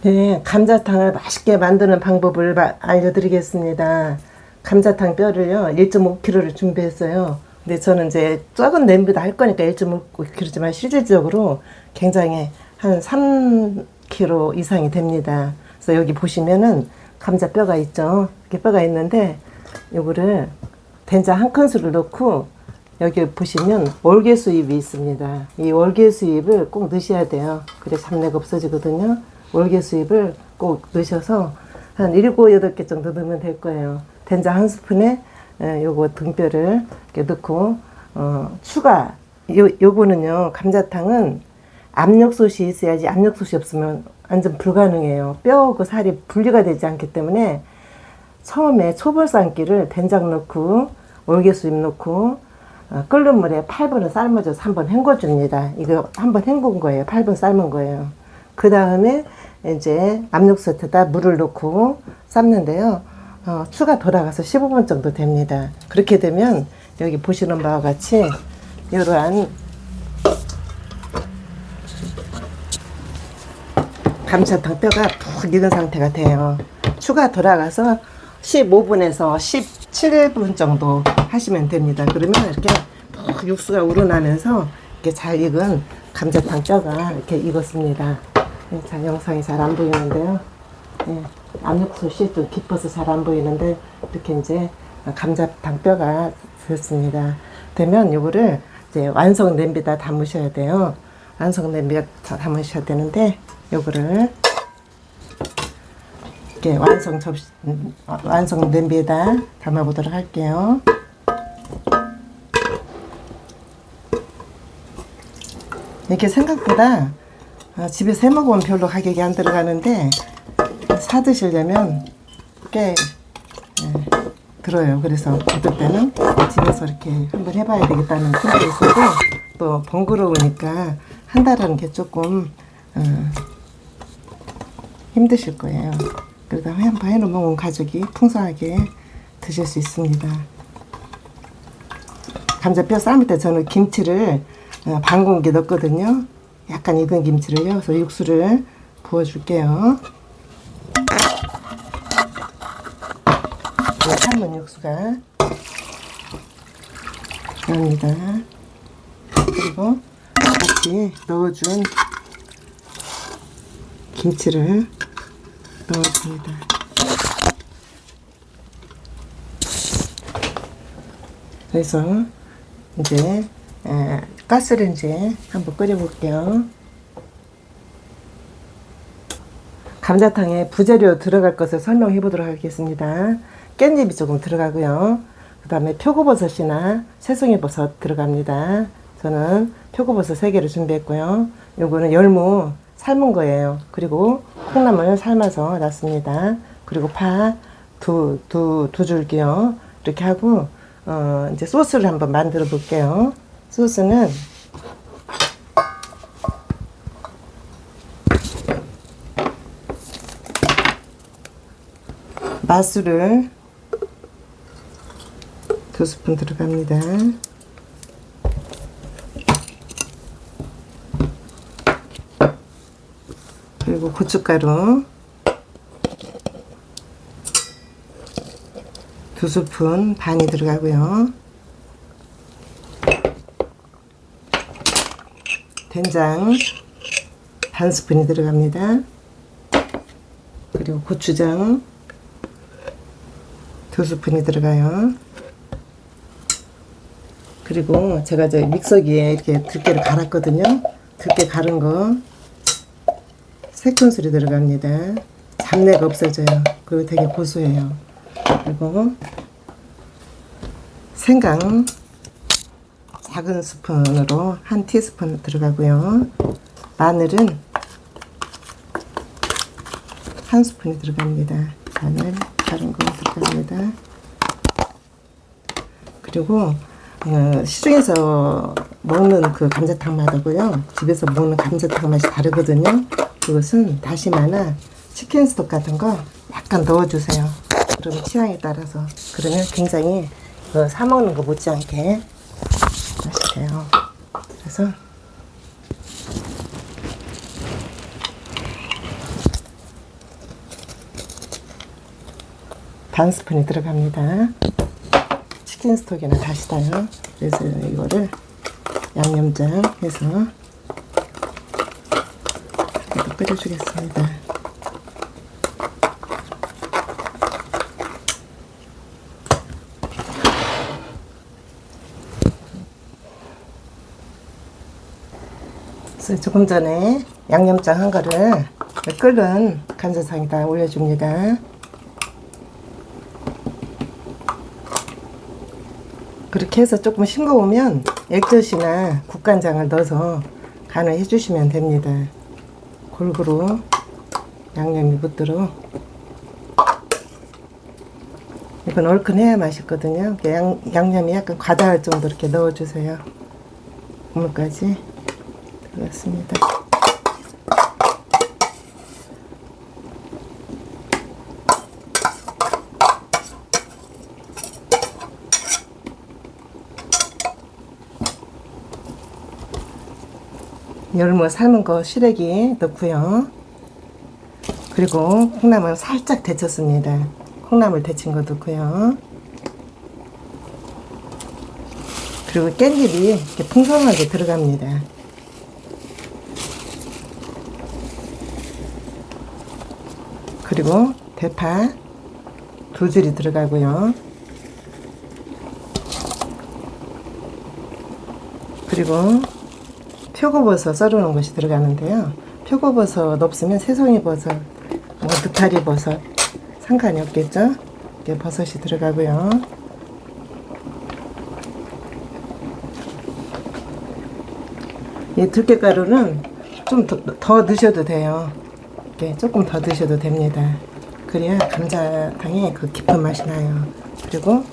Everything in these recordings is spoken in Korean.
네, 감자탕을 맛있게 만드는 방법을 알려드리겠습니다. 감자탕 뼈를요, 1.5kg를 준비했어요. 근데 저는 이제 적은 냄비도 할 거니까 1.5kg지만 실질적으로 굉장히 한 3kg 이상이 됩니다. 그래서 여기 보시면은 감자 뼈가 있죠. 이렇게 뼈가 있는데, 요거를 된장 한 큰술을 넣고, 여기 보시면 월계수잎이 있습니다. 이 월계수잎을 꼭 넣으셔야 돼요. 그래 잡내가 없어지거든요. 월계수잎을 꼭 넣으셔서 한 7, 8개 정도 넣으면 될 거예요. 된장 한 스푼에 요거 등뼈를 이렇게 넣고 추가 요거는요, 감자탕은 압력솥이 있어야지, 압력솥이 없으면 완전 불가능해요. 뼈 그 살이 분리가 되지 않기 때문에 처음에 초벌 삶기를 된장 넣고 월계수잎 넣고 끓는 물에 8분을 삶아줘서 한번 헹궈줍니다. 이거 한번 헹군 거예요. 8분 삶은 거예요. 그 다음에 이제 압력솥에다 물을 넣고 삶는데요. 추가 돌아가서 15분 정도 됩니다. 그렇게 되면 여기 보시는 바와 같이 이러한 감자탕 뼈가 푹 익은 상태가 돼요. 추가 돌아가서 15분에서 17분 정도 하시면 됩니다. 그러면 이렇게 푹 육수가 우러나면서 이렇게 잘 익은 감자탕 뼈가 이렇게 익었습니다. 자, 영상이 잘 안 보이는데요. 예, 압력솥이 좀 깊어서 잘 안 보이는데 이렇게 이제 감자탕 뼈가 됐습니다. 되면 요거를 이제 완성 냄비에다 담으셔야 돼요. 완성 냄비에 담으셔야 되는데 요거를 이렇게 완성 냄비에다 담아 보도록 할게요. 이게 생각보다 집에서 해 먹으면 별로 가격이 안 들어가는데 사 드시려면 꽤 들어요. 그래서 어떨 때는 집에서 이렇게 한번 해봐야 되겠다는 생각이 있어도 또 번거로우니까 한다라는 게 조금 힘드실 거예요. 그러다 한번 해놓으면 가족이 풍성하게 드실 수 있습니다. 감자뼈 삶을 때 저는 김치를 반 공기 넣거든요. 약간 익은 김치를요. 그래서 육수를 부어줄게요. 삶은 육수가 나옵니다. 그리고 같이 넣어준 김치를 넣어줍니다. 그래서 이제 가스레인지에 한번 끓여볼게요. 감자탕에 부재료 들어갈 것을 설명해 보도록 하겠습니다. 깻잎이 조금 들어가고요. 그 다음에 표고버섯이나 새송이버섯 들어갑니다. 저는 표고버섯 3개를 준비했고요. 요거는 열무 삶은 거예요. 그리고 콩나물 삶아서 놨습니다. 그리고 파 두 줄기요. 이렇게 하고 이제 소스를 한번 만들어 볼게요. 소스는 맛술을 2스푼 들어갑니다. 그리고 고춧가루 2스푼 반이 들어가고요. 된장 반 스푼이 들어갑니다. 그리고 고추장 2스푼이 들어가요. 그리고 제가 저 믹서기에 이렇게 들깨를 갈았거든요. 들깨 갈은 거 3큰술이 들어갑니다. 잡내가 없어져요. 그리고 되게 고소해요. 그리고 생강 작은 스푼으로 한 티스푼 들어가고요. 마늘은 한 스푼이 들어갑니다. 마늘 다른 거 들어갑니다. 그리고 시중에서 먹는 그 감자탕 맛하고요, 집에서 먹는 감자탕 맛이 다르거든요. 그것은 다시마나 치킨 스톡 같은 거 약간 넣어주세요. 그러면 취향에 따라서. 그러면 굉장히 사 먹는 거 못지않게 맛있대요. 그래서 반 스푼이 들어갑니다. 치킨 스톡이나 다시다요. 그래서 이거를 양념장 해서 끓여주겠습니다. 그래서 조금 전에 양념장 한 거를 끓는 감자탕에다 올려줍니다. 그렇게 해서 조금 싱거우면 액젓이나 국간장을 넣어서 간을 해주시면 됩니다. 골고루 양념이 붙도록. 이건 얼큰해야 맛있거든요. 양념이 약간 과다할 정도 이렇게 넣어주세요. 국물까지 들어갔습니다. 열무 삶은 거 시래기 넣고요. 그리고 콩나물 살짝 데쳤습니다. 콩나물 데친 거 넣고요. 그리고 깻잎이 이렇게 풍성하게 들어갑니다. 그리고 대파 2줄이 들어가고요. 그리고 표고버섯 썰어놓은 것이 들어가는데요. 표고버섯 없으면 새송이버섯, 느타리버섯 상관이 없겠죠. 이렇게 버섯이 들어가고요. 이 들깨가루는 좀 더 넣으셔도 돼요. 이렇게 조금 더 넣으셔도 됩니다. 그래야 감자탕에 그 깊은 맛이 나요. 그리고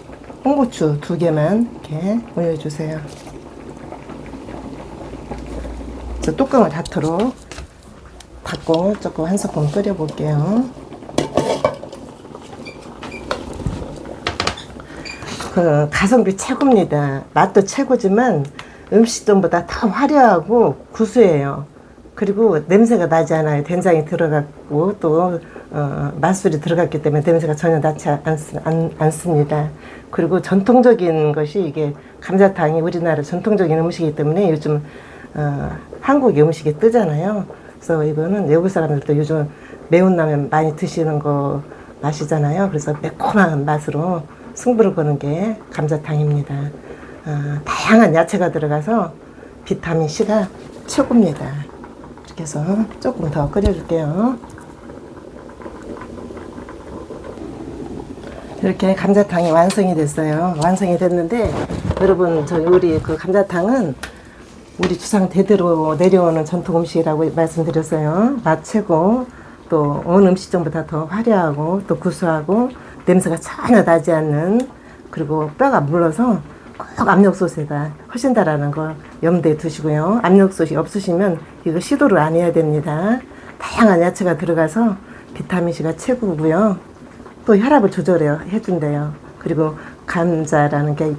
홍고추 2개만 이렇게 올려주세요. 뚜껑을 닫도록 닫고 조금 한 스푼 끓여 볼게요. 그 가성비 최고입니다. 맛도 최고지만 음식점보다 더 화려하고 구수해요. 그리고 냄새가 나지 않아요. 된장이 들어갔고 또 맛술이 들어갔기 때문에 냄새가 전혀 나지 않습니다. 그리고 전통적인 것이 이게 감자탕이 우리나라 전통적인 음식이기 때문에 요즘 한국 음식이 뜨잖아요. 그래서 이거는 외국 사람들도 요즘 매운 라면 많이 드시는 거 마시잖아요. 그래서 매콤한 맛으로 승부를 거는 게 감자탕입니다. 다양한 야채가 들어가서 비타민 C가 최고입니다. 이렇게 해서 조금 더 끓여줄게요. 이렇게 감자탕이 완성이 됐어요. 완성이 됐는데 여러분 우리 그 감자탕은 우리 주상 대대로 내려오는 전통 음식이라고 말씀드렸어요. 맛 최고, 또 어느 음식점보다 더 화려하고 또 구수하고 냄새가 전혀 나지 않는, 그리고 뼈가 물러서 꼭 압력솥에다 훨씬다라는 거 염두에 두시고요. 압력솥이 없으시면 이거 시도를 안 해야 됩니다. 다양한 야채가 들어가서 비타민C가 최고고요. 또 혈압을 조절해준대요. 그리고 감자라는 게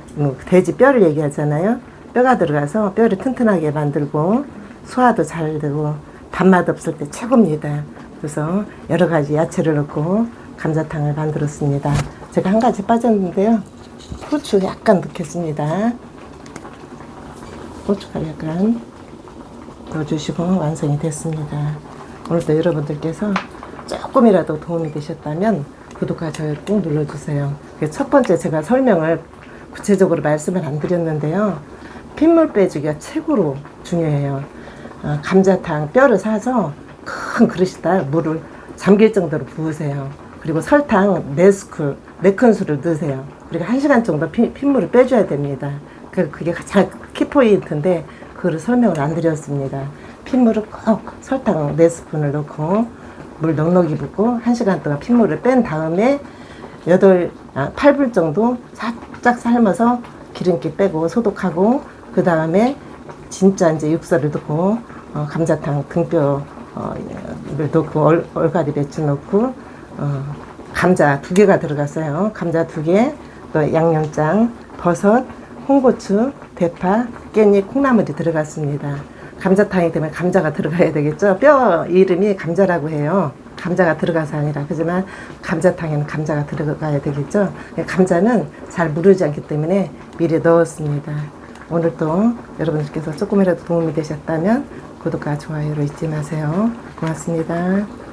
돼지 뼈를 얘기하잖아요. 뼈가 들어가서 뼈를 튼튼하게 만들고 소화도 잘 되고 단맛 없을 때 최고입니다. 그래서 여러 가지 야채를 넣고 감자탕을 만들었습니다. 제가 한 가지 빠졌는데요. 후추 약간 넣겠습니다. 고춧가루 약간 넣어주시고 완성이 됐습니다. 오늘도 여러분들께서 조금이라도 도움이 되셨다면 구독과 좋아요 꼭 눌러주세요. 첫 번째 제가 설명을 구체적으로 말씀을 안 드렸는데요. 핏물 빼주기가 최고로 중요해요. 감자탕 뼈를 사서 큰 그릇에다 물을 잠길 정도로 부으세요. 그리고 설탕 4큰술을 넣으세요. 그리고 1시간 정도 핏물을 빼줘야 됩니다. 그게 가장 키포인트인데 그거를 설명을 안 드렸습니다. 핏물을 꼭 설탕 4스푼을 넣고 물 넉넉히 붓고 1시간 동안 핏물을 뺀 다음에 8분 정도 살짝 삶아서 기름기 빼고 소독하고 그 다음에 진짜 이제 육수를 넣고 감자탕 등뼈를 넣고 얼갈이 배추 넣고 감자 2개가 들어갔어요. 감자 2개, 또 양념장, 버섯, 홍고추, 대파, 깻잎, 콩나물이 들어갔습니다. 감자탕이 되면 감자가 들어가야 되겠죠. 뼈 이름이 감자라고 해요. 감자가 들어가서 아니라. 그지만 감자탕에는 감자가 들어가야 되겠죠. 감자는 잘 무르지 않기 때문에 미리 넣었습니다. 오늘도 여러분들께서 조금이라도 도움이 되셨다면 구독과 좋아요를 잊지 마세요. 고맙습니다.